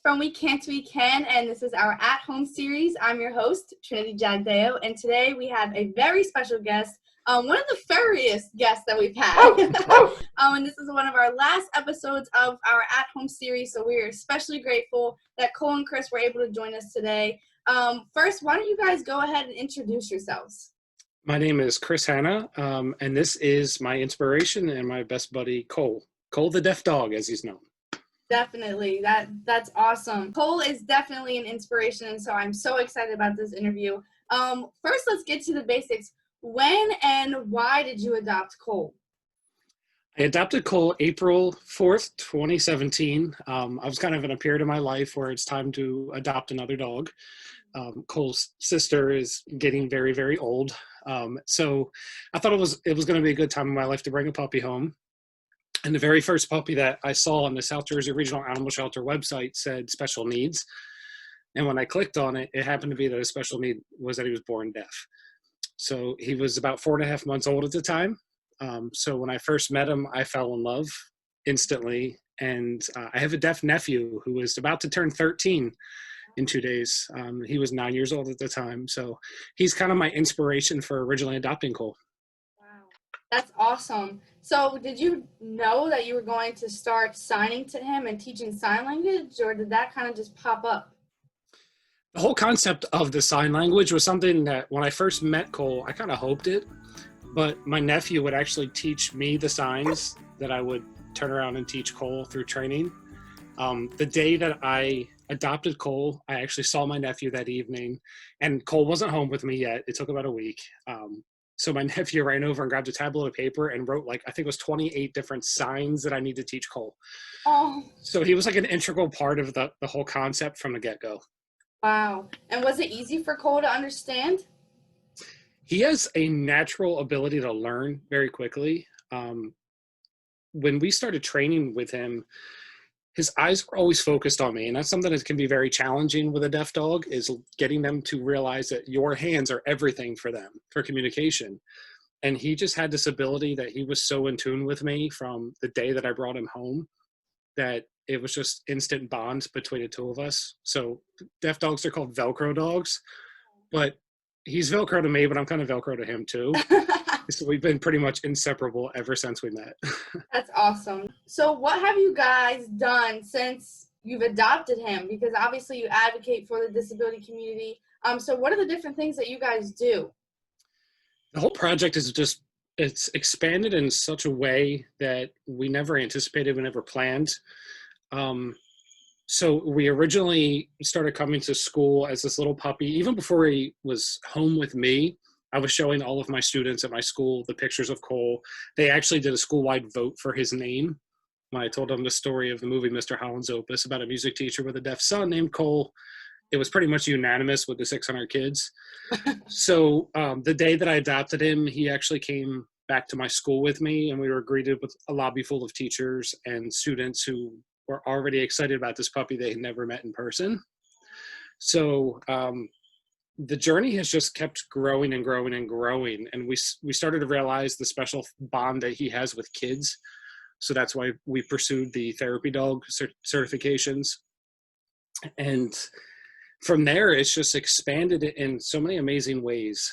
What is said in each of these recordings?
from We Can't We Can, and this is our at-home series. I'm your host, Trinity Jagdeo, and today we have a very special guest, one of the furriest guests that we've had. And this is one of our last episodes of our at-home series, so we're especially grateful that Cole and Chris were able to join us today. First, why don't you guys go ahead and introduce yourselves? My name is Chris Hanna, and this is my inspiration and my best buddy, Cole. Cole the Deaf Dog, as he's known. Definitely. That's awesome. Cole is definitely an inspiration, and so I'm so excited about this interview. First, let's get to the basics. When and why did you adopt Cole? I adopted Cole April 4th, 2017. I was kind of in a period of my life where it's time to adopt another dog. Cole's sister is getting very, very old. So I thought it was going to be a good time in my life to bring a puppy home. And the very first puppy that I saw on the South Jersey Regional Animal Shelter website said special needs. And when I clicked on it, it happened to be that his special need was that he was born deaf. So he was about 4.5 months old at the time. So when I first met him, I fell in love instantly. And I have a deaf nephew who is about to turn 13 in 2 days. He was 9 years old at the time. So he's kind of my inspiration for originally adopting Cole. Wow, that's awesome. So did you know that you were going to start signing to him and teaching sign language, or did that kind of just pop up? The whole concept of the sign language was something that when I first met Cole, I kind of hoped it, but my nephew would actually teach me the signs that I would turn around and teach Cole through training. The day that I adopted Cole, I actually saw my nephew that evening, and Cole wasn't home with me yet. It took about a week. So my nephew ran over and grabbed a tablet of paper and wrote, I think it was 28 different signs that I need to teach Cole. Oh. So he was like an integral part of the whole concept from the get-go. Wow. And was it easy for Cole to understand? He has a natural ability to learn very quickly. When we started training with him, his eyes were always focused on me. And that's something that can be very challenging with a deaf dog, is getting them to realize that your hands are everything for them, for communication. And he just had this ability that he was so in tune with me from the day that I brought him home that it was just instant bond between the two of us. So deaf dogs are called Velcro dogs, but he's Velcro to me, but I'm kind of Velcro to him too. So we've been pretty much inseparable ever since we met. That's awesome. So what have you guys done since you've adopted him? Because obviously you advocate for the disability community. So what are the different things that you guys do? The whole project is it's expanded in such a way that we never anticipated, we never planned. So we originally started coming to school as this little puppy. Even before he was home with me, I was showing all of my students at my school the pictures of Cole. They actually did a school-wide vote for his name. When I told them the story of the movie Mr. Holland's Opus about a music teacher with a deaf son named Cole, it was pretty much unanimous with the 600 kids. So the day that I adopted him, he actually came back to my school with me, and we were greeted with a lobby full of teachers and students who were already excited about this puppy they had never met in person. So the journey has just kept growing and growing and growing. And we started to realize the special bond that he has with kids. So that's why we pursued the therapy dog certifications. And from there, it's just expanded in so many amazing ways.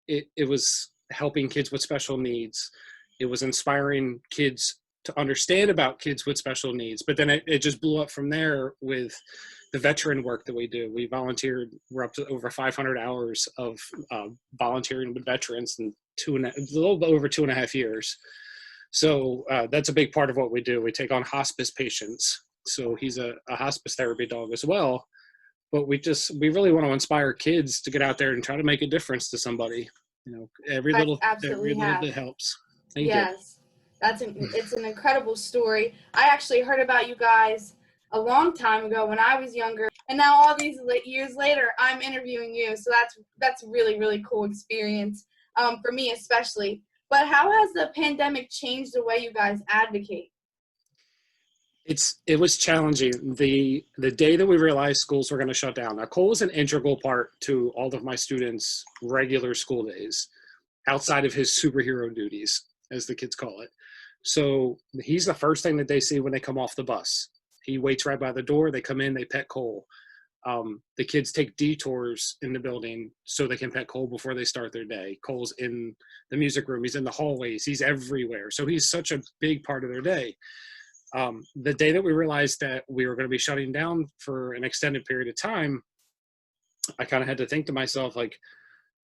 It was helping kids with special needs. It was inspiring kids to understand about kids with special needs. But then it just blew up from there with the veteran work that we do. We volunteered, we're up to over 500 hours of volunteering with veterans in a little over 2.5 years. So that's a big part of what we do. We take on hospice patients. So he's a hospice therapy dog as well. But we really want to inspire kids to get out there and try to make a difference to somebody. You know, every little bit helps. Thank you. Yes, it's an incredible story. I actually heard about you guys a long time ago when I was younger, and now all these years later, I'm interviewing you. So that's really, really cool experience for me especially. But how has the pandemic changed the way you guys advocate? It was challenging. The day that we realized schools were going to shut down. Now, Cole was an integral part to all of my students' regular school days, outside of his superhero duties, as the kids call it. So he's the first thing that they see when they come off the bus. He waits right by the door. They come in, they pet Cole. The kids take detours in the building so they can pet Cole before they start their day. Cole's in the music room. He's in the hallways. He's everywhere. So he's such a big part of their day. The day that we realized that we were going to be shutting down for an extended period of time, I kind of had to think to myself, like,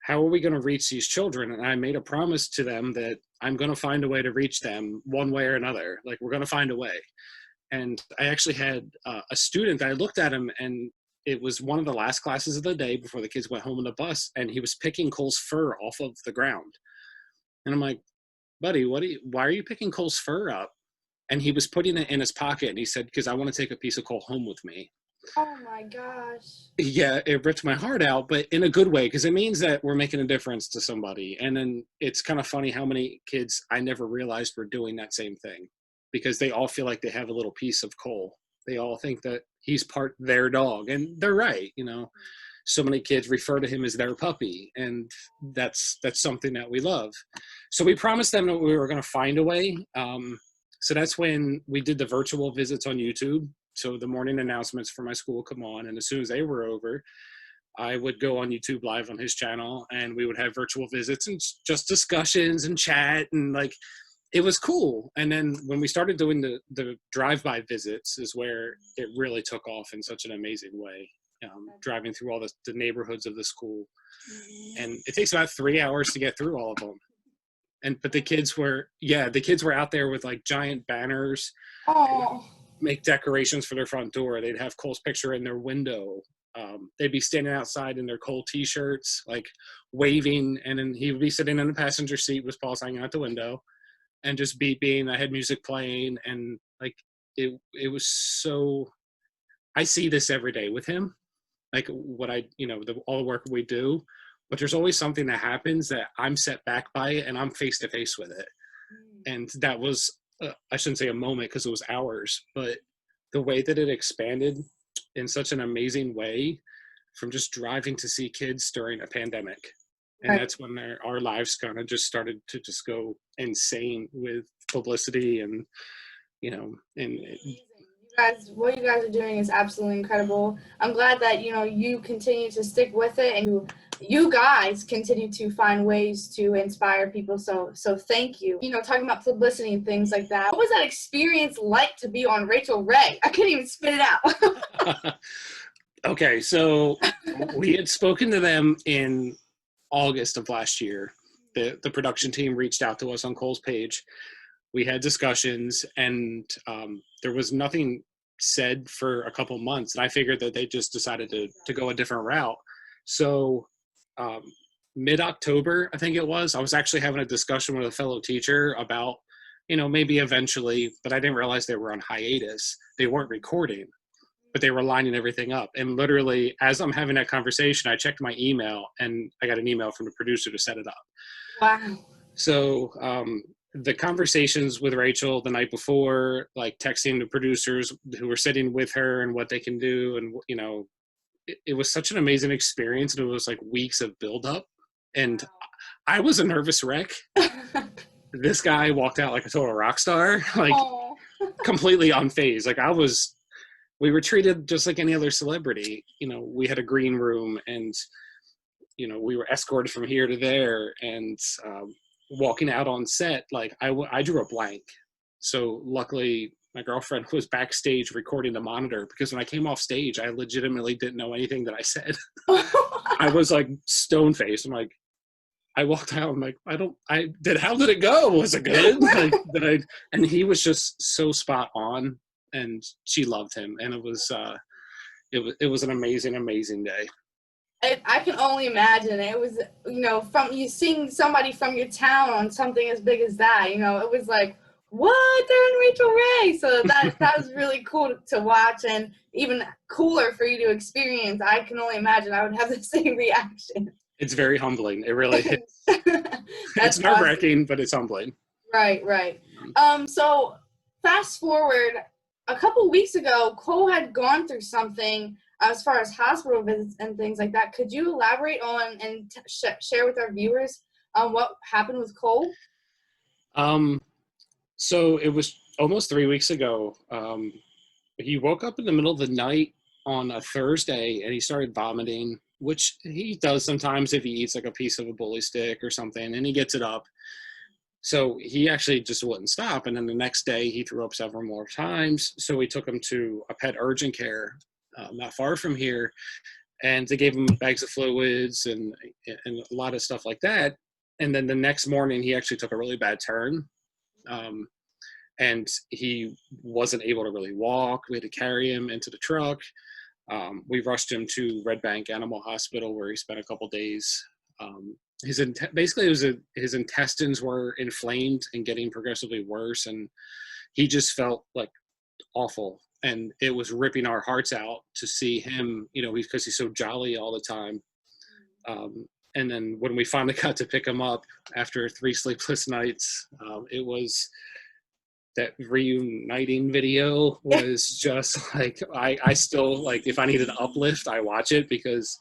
how are we going to reach these children? And I made a promise to them that I'm going to find a way to reach them one way or another. Like, we're going to find a way. And I actually had a student, I looked at him, and it was one of the last classes of the day before the kids went home on the bus, and he was picking Cole's fur off of the ground. And I'm like, buddy, why are you picking Cole's fur up? And he was putting it in his pocket, and he said, because I want to take a piece of Cole home with me. Oh my gosh. Yeah, it ripped my heart out, but in a good way, because it means that we're making a difference to somebody. And then it's kind of funny how many kids I never realized were doing that same thing, because they all feel like they have a little piece of Cole. They all think that he's part their dog, and they're right. You know, so many kids refer to him as their puppy, and that's something that we love. So we promised them that we were going to find a way. So that's when we did the virtual visits on YouTube. So the morning announcements for my school would come on, and as soon as they were over, I would go on YouTube Live on his channel, and we would have virtual visits and just discussions and chat, and like, it was cool. And then when we started doing the drive-by visits is where it really took off in such an amazing way, driving through all the neighborhoods of the school. And it takes about 3 hours to get through all of them. But the kids were out there with like giant banners. Oh. Make decorations for their front door. They'd have Cole's picture in their window. They'd be standing outside in their Cole t-shirts, like waving, and then he would be sitting in the passenger seat with Paul's hanging out the window and just beeping. I had music playing, and like it was so, I see this every day with him, like what all the work we do, but there's always something that happens that I'm set back by it, and I'm face to face with it. And that was, I shouldn't say a moment, because it was hours, but the way that it expanded in such an amazing way from just driving to see kids during a pandemic. And Right. That's when our lives kind of just started to just go insane with publicity and, What you guys are doing is absolutely incredible. I'm glad that, you continue to stick with it, and you guys continue to find ways to inspire people. So thank you. Talking about publicity and things like that. What was that experience like to be on Rachel Ray? I couldn't even spit it out. Okay, so we had spoken to them in August of last year. The production team reached out to us on Cole's page. We had discussions, and there was nothing said for a couple months, and I figured that they just decided to go a different route. So mid-October, I think it was, I was actually having a discussion with a fellow teacher about, maybe eventually, but I didn't realize they were on hiatus. They weren't recording, but they were lining everything up. And literally, as I'm having that conversation, I checked my email, and I got an email from the producer to set it up. Wow. So the conversations with Rachel the night before, like texting the producers who were sitting with her and what they can do, and it was such an amazing experience, and it was like weeks of buildup. And I was a nervous wreck. This guy walked out like a total rock star, like completely unfazed. Like we were treated just like any other celebrity. We had a green room, and we were escorted from here to there, and walking out on set, like I drew a blank. So luckily my girlfriend was backstage recording the monitor, because when I came off stage, I legitimately didn't know anything that I said. I was like stone faced. I'm like, I walked out, I'm like, how did it go? Was it good? Like, and he was just so spot on, and she loved him. And it was an amazing, amazing day. I can only imagine. It was, from you seeing somebody from your town on something as big as that, it was like, what? They're in Rachel Ray. So that was really cool to watch, and even cooler for you to experience. I can only imagine I would have the same reaction. It's very humbling. It really is. It's nerve-wracking, but it's humbling. Right. So fast forward, a couple weeks ago, Cole had gone through something as far as hospital visits and things like that. Could you elaborate on and share with our viewers what happened with Cole? So it was almost 3 weeks ago. He woke up in the middle of the night on a Thursday and he started vomiting, which he does sometimes if he eats like a piece of a bully stick or something, and he gets it up. So he actually just wouldn't stop. And then the next day he threw up several more times. So we took him to a pet urgent care not far from here. And they gave him bags of fluids and a lot of stuff like that. And then the next morning he actually took a really bad turn. And he wasn't able to really walk. We had to carry him into the truck. We rushed him to Red Bank Animal Hospital where he spent a couple days. Basically his intestines were inflamed and getting progressively worse, and he just felt like awful, and it was ripping our hearts out to see him, because he's so jolly all the time. And then when we finally got to pick him up after 3 sleepless nights, it was that reuniting video was just like, I still, like, if I need an uplift, I watch it because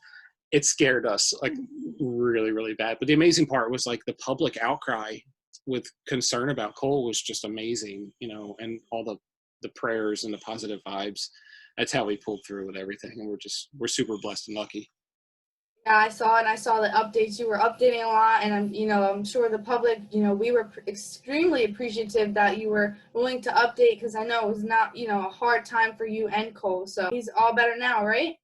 it scared us like really, really bad. But the amazing part was like the public outcry with concern about Cole was just amazing, and all the prayers and the positive vibes. That's how we pulled through with everything. And we're super blessed and lucky. Yeah, I saw the updates. You were updating a lot, and I'm sure the public, we were extremely appreciative that you were willing to update, because I know it was not, a hard time for you and Cole. So he's all better now, right?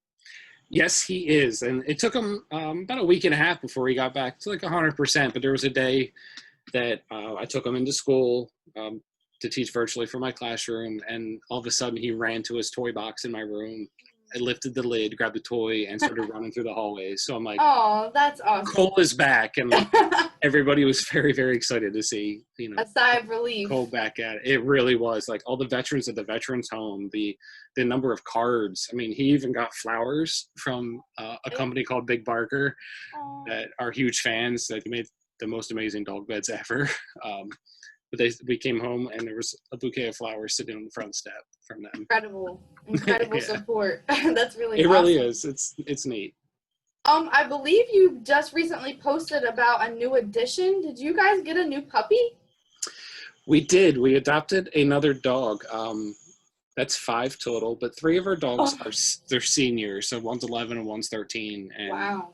Yes, he is. And it took him about a week and a half before he got back to like 100%. But there was a day that I took him into school to teach virtually for my classroom, and all of a sudden he ran to his toy box in my room. I lifted the lid, grabbed the toy, and started running through the hallways. So I'm like, oh, that's awesome. Cole is back. And everybody was very, very excited to see, a sigh of relief. Cole back at it. It really was. Like all the veterans at the veterans home, the number of cards. I mean, he even got flowers from a company called Big Barker that are huge fans, that made the most amazing dog beds ever. But we came home and there was a bouquet of flowers sitting on the front step from them. Incredible yeah. Support. That's really it awesome. Really is. It's neat. I believe you just recently posted about a new addition. Did you guys get a new puppy? We did. We adopted another dog. That's 5 total, but 3 of our dogs they're seniors. So one's 11 and one's 13, and wow.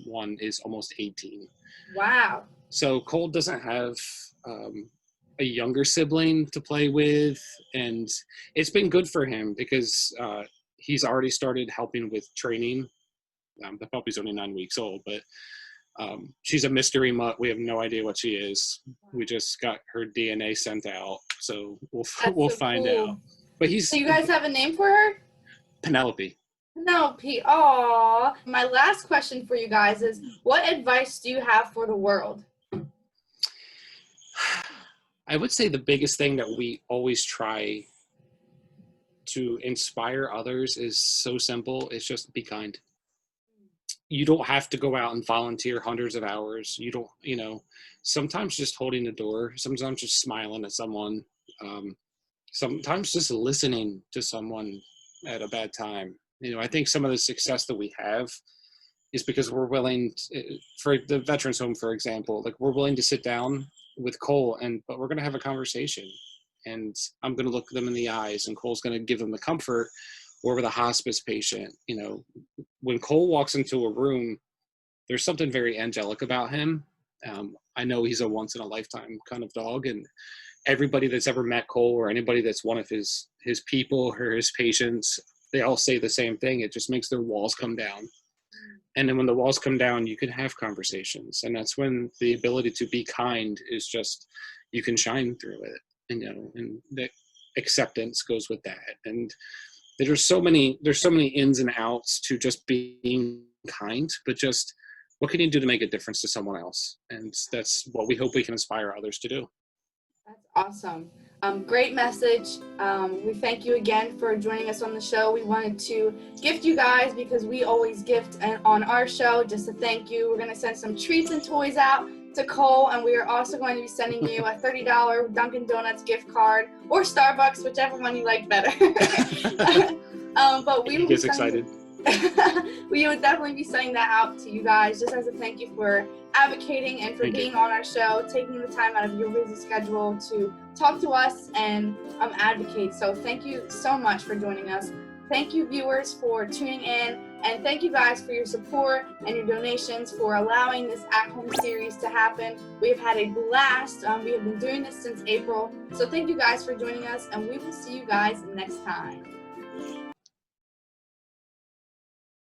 One is almost 18. Wow. So Cole doesn't have a younger sibling to play with, and it's been good for him because he's already started helping with training. The puppy's only 9 weeks old, but she's a mystery mutt. We have no idea what she is. We just got her DNA sent out, so we'll find out. But so you guys have a name for her? Penelope. Penelope. Aw. My last question for you guys is, what advice do you have for the world? I would say the biggest thing that we always try to inspire others is so simple. It's just be kind. You don't have to go out and volunteer hundreds of hours. You don't, sometimes just holding the door, sometimes just smiling at someone, sometimes just listening to someone at a bad time. I think some of the success that we have is because we're willing for the veterans home, for example, like we're willing to sit down with Cole but we're going to have a conversation, and I'm going to look them in the eyes, and Cole's going to give them the comfort. Or with a hospice patient, when Cole walks into a room, there's something very angelic about him. I know he's a once in a lifetime kind of dog, and everybody that's ever met Cole or anybody that's one of his people or his patients, they all say the same thing. It just makes their walls come down. And then when the walls come down, you can have conversations. And that's when the ability to be kind is just, you can shine through it. And, and the acceptance goes with that. And there's so many ins and outs to just being kind, but just what can you do to make a difference to someone else? And that's what we hope we can inspire others to do. That's awesome. Great message. We thank you again for joining us on the show. We wanted to gift you guys, because we always gift on our show, just to thank you. We're going to send some treats and toys out to Cole, and we are also going to be sending you a $30 Dunkin' Donuts gift card, or Starbucks, whichever one you like better. But we he gets excited. We would definitely be sending that out to you guys just as a thank you for advocating and for being on our show, taking the time out of your busy schedule to talk to us and advocate. So thank you so much for joining us. Thank you, viewers, for tuning in, and thank you guys for your support and your donations for allowing this at-home series to happen. We've had a blast. We have been doing this since April. So thank you guys for joining us, and we will see you guys next time.